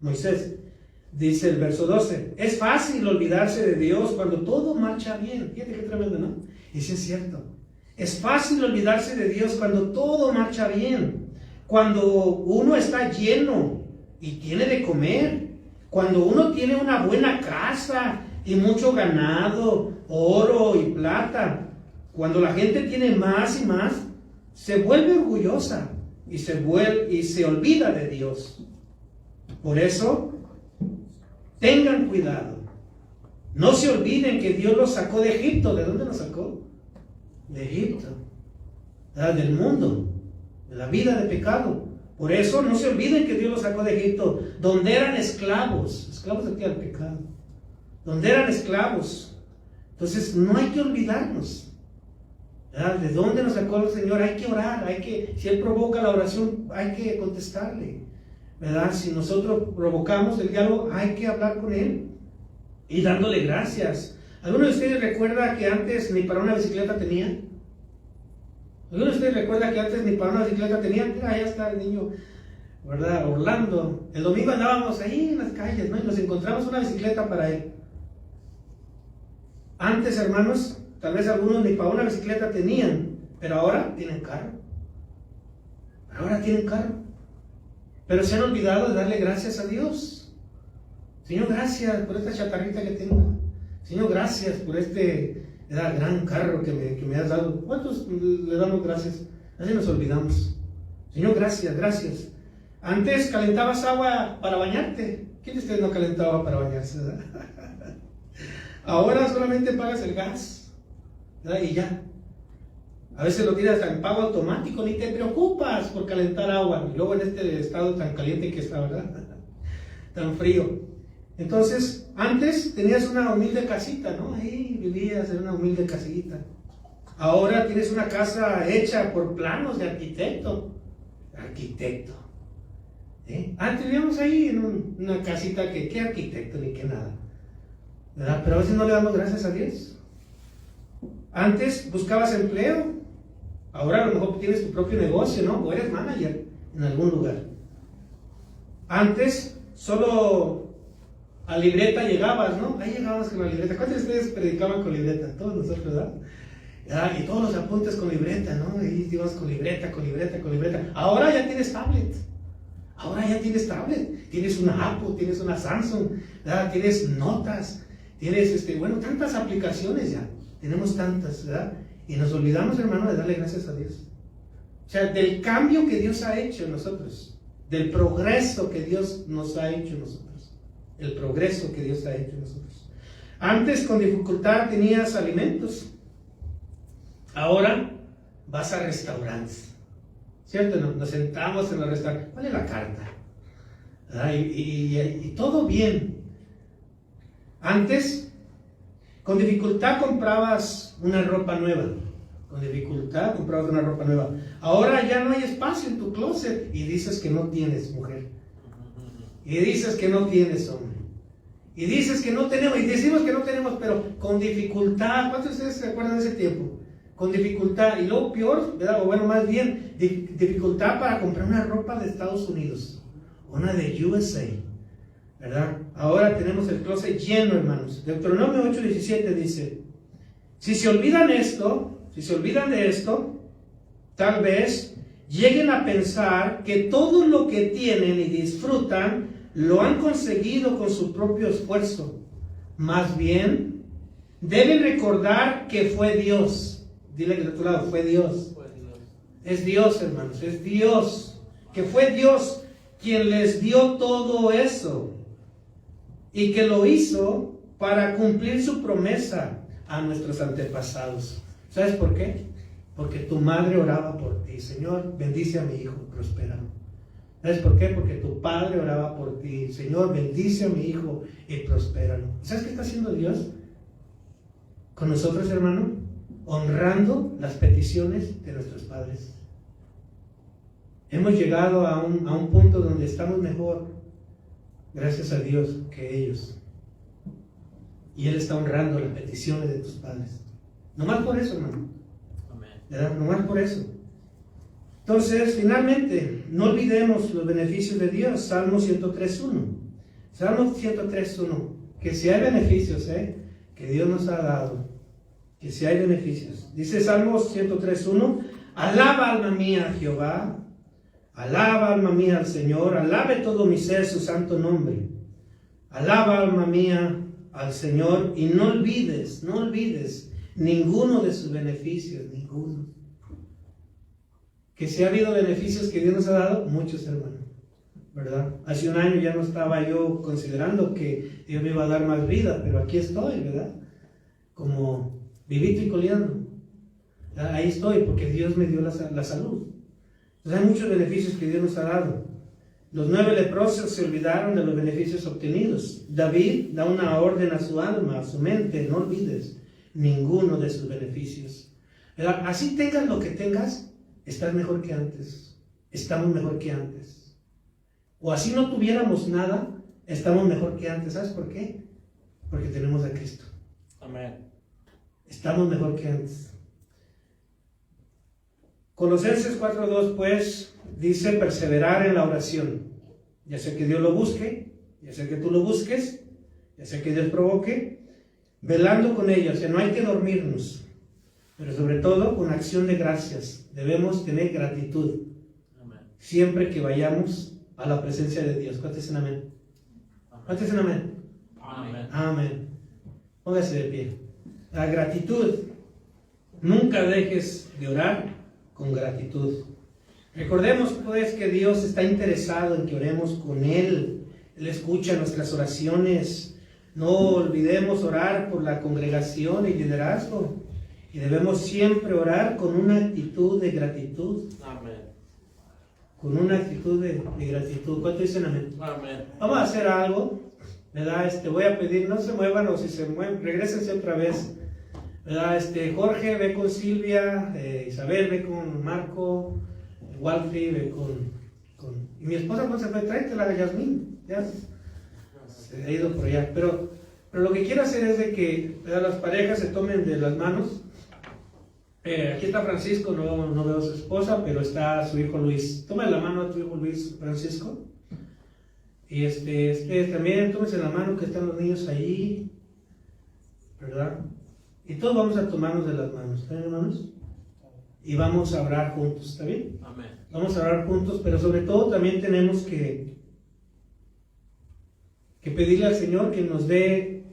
Moisés. Dice el verso 12, es fácil olvidarse de Dios cuando todo marcha bien. Fíjate qué tremendo, ¿no? Y sí es cierto. Es fácil olvidarse de Dios cuando todo marcha bien. Cuando uno está lleno y tiene de comer. Cuando uno tiene una buena casa y mucho ganado, oro y plata. Cuando la gente tiene más y más, se vuelve orgullosa y se olvida de Dios. Por eso, tengan cuidado. No se olviden que Dios los sacó de Egipto. ¿De dónde los sacó? De Egipto. Del mundo, de la vida de pecado. Por eso no se olviden que Dios los sacó de Egipto, donde eran esclavos de qué? Al pecado. Donde eran esclavos. Entonces no hay que olvidarnos, ¿verdad?, de dónde nos sacó el Señor. Hay que orar, si Él provoca la oración, hay que contestarle, ¿verdad? Si nosotros provocamos el diálogo, hay que hablar con Él y dándole gracias. ¿Alguno de ustedes recuerda que antes ni para una bicicleta tenía? ¿Alguno de ustedes recuerda que antes ni para una bicicleta tenía? Mira, allá está el niño, ¿verdad?, Orlando. El domingo andábamos ahí en las calles, ¿no?, y nos encontramos una bicicleta para él. Antes, hermanos, tal vez algunos ni para una bicicleta tenían, pero ahora tienen carro. Pero se han olvidado de darle gracias a Dios. Señor, gracias por esta chatarrita que tengo. Señor, gracias por este gran carro que me has dado. ¿Cuántos le damos gracias? Así nos olvidamos. Señor, gracias. Antes calentabas agua para bañarte. ¿Quién de ustedes no calentaba para bañarse, verdad? Ahora solamente pagas el gas, ¿verdad?, y ya. A veces lo tiras en pago automático, ni te preocupas por calentar agua. Y luego en este estado tan caliente que está, ¿verdad?, tan frío. Entonces, antes tenías una humilde casita, ¿no? Ahí vivías en una humilde casita. Ahora tienes una casa hecha por planos de arquitecto. Antes vivíamos ahí en una casita que, ¿qué arquitecto ni qué nada? ¿Verdad? Pero a veces no le damos gracias a Dios. Antes buscabas empleo, ahora a lo mejor tienes tu propio negocio, ¿no? O eres manager en algún lugar. Antes solo a libreta llegabas, ¿no? Ahí llegabas con la libreta. ¿Cuántos de ustedes predicaban con libreta? Todos nosotros, ¿verdad? Y todos los apuntes con libreta, ¿no? Ahí ibas con libreta. Ahora ya tienes tablet. Ahora ya tienes tablet, tienes una Apple, tienes una Samsung, ¿verdad? Tienes notas, tienes, tantas aplicaciones ya. Tenemos tantas, ¿verdad? Y nos olvidamos, hermano, de darle gracias a Dios. O sea, del cambio que Dios ha hecho en nosotros, del progreso que Dios nos ha hecho en nosotros. El progreso que Dios ha hecho en nosotros. Antes con dificultad tenías alimentos. Ahora vas a restaurantes. ¿Cierto? Nos sentamos en los restaurantes. ¿Cuál es la carta? Y todo bien. Antes, con dificultad comprabas una ropa nueva. Con dificultad comprabas una ropa nueva. Ahora ya no hay espacio en tu closet y dices que no tienes mujer. Y dices que no tienes hombre. Y dices que no tenemos, y decimos que no tenemos, pero con dificultad. ¿Cuántos de ustedes se acuerdan de ese tiempo? Con dificultad. Y luego peor, ¿verdad? O bueno, más bien, dificultad para comprar una ropa de Estados Unidos. Una de USA. ¿Verdad? Ahora tenemos el closet lleno, hermanos. Deuteronomio 8:17 dice: si se olvidan de esto, tal vez lleguen a pensar que todo lo que tienen y disfrutan lo han conseguido con su propio esfuerzo. Más bien, deben recordar que fue Dios. Dile que de tu lado, fue Dios. Es Dios, hermanos, es Dios. Que fue Dios quien les dio todo eso. Y que lo hizo para cumplir su promesa a nuestros antepasados. ¿Sabes por qué? Porque tu madre oraba por ti. Señor, bendice a mi hijo, prospéralo. ¿Sabes por qué? Porque tu padre oraba por ti. Señor, bendice a mi hijo y prospéralo. ¿Sabes qué está haciendo Dios con nosotros, hermano? Honrando las peticiones de nuestros padres. Hemos llegado a un punto donde estamos mejor, gracias a Dios, que ellos. Y Él está honrando las peticiones de tus padres. Nomás por eso, hermano. ¿Verdad? Nomás por eso. Entonces, finalmente, no olvidemos los beneficios de Dios. Salmo 103.1. Salmo 103.1. Que si hay beneficios, que Dios nos ha dado. Que si hay beneficios. Dice Salmo 103.1. Alaba, alma mía, a Jehová. Alaba, alma mía, al Señor. Alabe todo mi ser su santo nombre. Alaba, alma mía, al Señor. Y no olvides ninguno de sus beneficios, ninguno. Que si ha habido beneficios que Dios nos ha dado, muchos, hermanos, ¿verdad? Hace un año ya no estaba yo considerando que Dios me iba a dar más vida, pero aquí estoy, ¿verdad? Como vivito y coleando. Ahí estoy, porque Dios me dio la salud. Entonces hay muchos beneficios que Dios nos ha dado. Los 9 leprosos se olvidaron de los beneficios obtenidos. David da una orden a su alma, a su mente: no olvides ninguno de sus beneficios. ¿Verdad? Así tengas lo que tengas, estás mejor que antes. Estamos mejor que antes. O así no tuviéramos nada, estamos mejor que antes. ¿Sabes por qué? Porque tenemos a Cristo. Amén. Estamos mejor que antes. Colosenses 4:2 pues dice: perseverar en la oración. Ya sea que Dios lo busque, ya sea que tú lo busques, ya sea que Dios provoque, velando con ella. O sea, no hay que dormirnos, pero sobre todo con acción de gracias. Debemos tener gratitud. Amén. Siempre que vayamos a la presencia de Dios. ¿Cuántos dicen amén? ¿Cuántos dicen amén? Amén. Amén. Póngase de pie. La gratitud. Nunca dejes de orar con gratitud. Recordemos pues que Dios está interesado en que oremos con Él. Él escucha nuestras oraciones. No olvidemos orar por la congregación y liderazgo. Y debemos siempre orar con una actitud de gratitud. Amén. Con una actitud de gratitud. ¿Cuánto dicen amén? Amén. Vamos a hacer algo, ¿verdad? Voy a pedir, no se muevan, o si se mueven, regrésense otra vez. ¿Verdad? Jorge, ve con Silvia, Isabel, ve con Marco, Walfri, ve con... Y mi esposa, ¿cuándo se fue? Tráetela a Yasmín. Ya se ha ido por allá. Pero lo que quiero hacer es de que, ¿verdad?, las parejas se tomen de las manos. Aquí está Francisco, no veo a su esposa, pero está su hijo Luis. Toma la mano a tu hijo Luis, Francisco. Y también tómense la mano, que están los niños ahí, ¿verdad? Y todos vamos a tomarnos de las manos. ¿Están, hermanos? y vamos a orar juntos, ¿está bien? Amén. Vamos a orar juntos, pero sobre todo también tenemos que pedirle al Señor que nos dé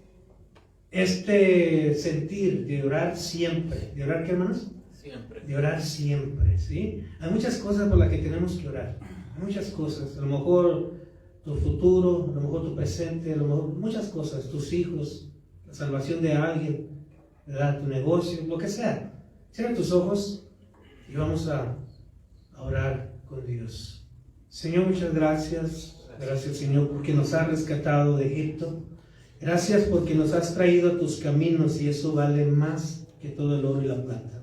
este sentir de orar siempre. ¿De orar qué, hermanos? Siempre. De orar siempre, ¿sí? Hay muchas cosas por las que tenemos que orar. Hay muchas cosas. A lo mejor tu futuro, a lo mejor tu presente, a lo mejor muchas cosas. Tus hijos, la salvación de alguien, ¿verdad? Tu negocio, lo que sea. Cierra tus ojos y vamos a orar con Dios. Señor, muchas gracias. Gracias, Señor, porque nos has rescatado de Egipto. Gracias porque nos has traído a tus caminos y eso vale más que todo el oro y la plata.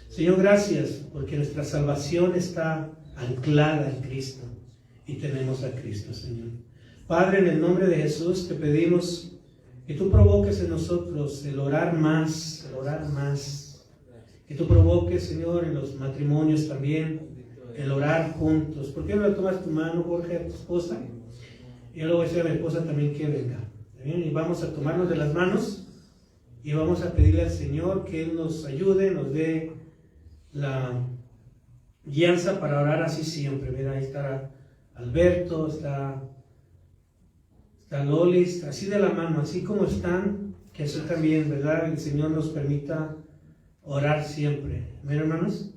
Señor, gracias porque nuestra salvación está anclada en Cristo y tenemos a Cristo, Señor. Padre, en el nombre de Jesús te pedimos que tú provoques en nosotros el orar más, el orar más. Que tú provoques, Señor, en los matrimonios también, el orar juntos. ¿Por qué no le tomas tu mano, Jorge, a tu esposa? Y yo le voy a decir a mi esposa también que venga. ¿Bien? Y vamos a tomarnos de las manos y vamos a pedirle al Señor que Él nos ayude, nos dé la guianza para orar así siempre. Mira, ahí está Alberto, está Lolis, así de la mano, así como están, que así también, ¿verdad? El Señor nos permita orar siempre. ¿Ven, hermanos?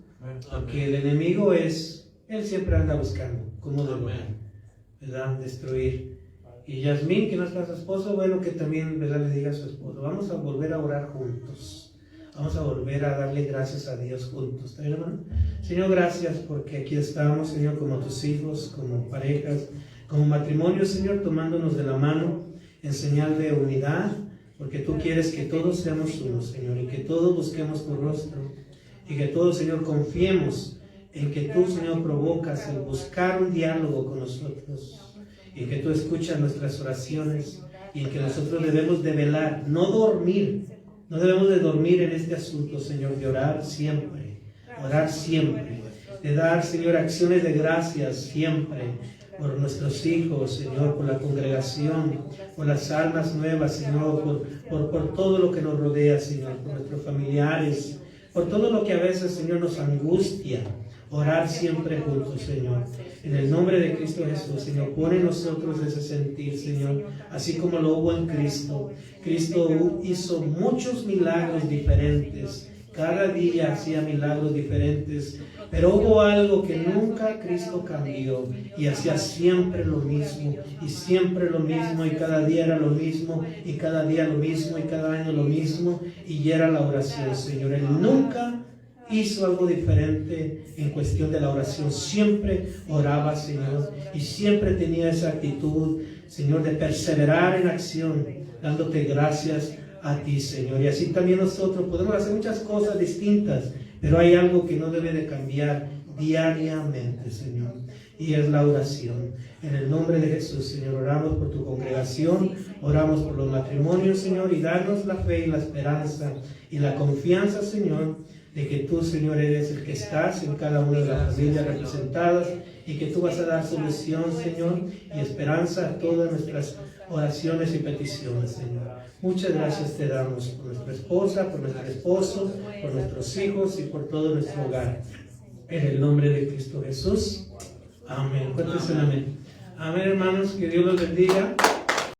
Porque el enemigo él siempre anda buscando cómo devorar, ¿verdad? Destruir. Y Yasmín, que no está su esposo, bueno, que también, ¿verdad?, le diga a su esposo, vamos a volver a orar juntos. Vamos a volver a darle gracias a Dios juntos. ¿Está bien, hermano? Señor, gracias porque aquí estamos, Señor, como tus hijos, como parejas, como matrimonio, Señor, tomándonos de la mano en señal de unidad, porque tú quieres que todos seamos uno, Señor, y que todos busquemos tu rostro, y que todos, Señor, confiemos en que tú, Señor, provocas el buscar un diálogo con nosotros, y que tú escuchas nuestras oraciones, y en que nosotros debemos de velar, no dormir. No debemos de dormir en este asunto, Señor, de orar siempre, de dar, Señor, acciones de gracias siempre por nuestros hijos, Señor, por la congregación, por las almas nuevas, Señor, por todo lo que nos rodea, Señor, por nuestros familiares, por todo lo que a veces, Señor, nos angustia. Orar siempre juntos, Señor. En el nombre de Cristo Jesús, Señor, pon en nosotros ese sentir, Señor, así como lo hubo en Cristo. Cristo hizo muchos milagros diferentes. Cada día hacía milagros diferentes. Pero hubo algo que nunca Cristo cambió. Y hacía siempre lo mismo. Y siempre lo mismo. Y cada día era lo mismo. Y cada día lo mismo. Y cada año lo mismo. Y era la oración, Señor. Él nunca hizo algo diferente en cuestión de la oración. Siempre oraba, Señor, y siempre tenía esa actitud, Señor, de perseverar en acción, dándote gracias a ti, Señor. Y así también nosotros podemos hacer muchas cosas distintas, pero hay algo que no debe de cambiar diariamente, Señor, y es la oración. En el nombre de Jesús, Señor, oramos por tu congregación, oramos por los matrimonios, Señor, y danos la fe y la esperanza y la confianza, Señor, de que tú, Señor, eres el que estás en cada una de las familias representadas y que tú vas a dar solución, Señor, y esperanza a todas nuestras oraciones y peticiones, Señor. Muchas gracias te damos por nuestra esposa, por nuestro esposo, por nuestros hijos y por todo nuestro hogar. En el nombre de Cristo Jesús. Amén. ¿Cuántos dicen amén? Amén, hermanos. Que Dios los bendiga.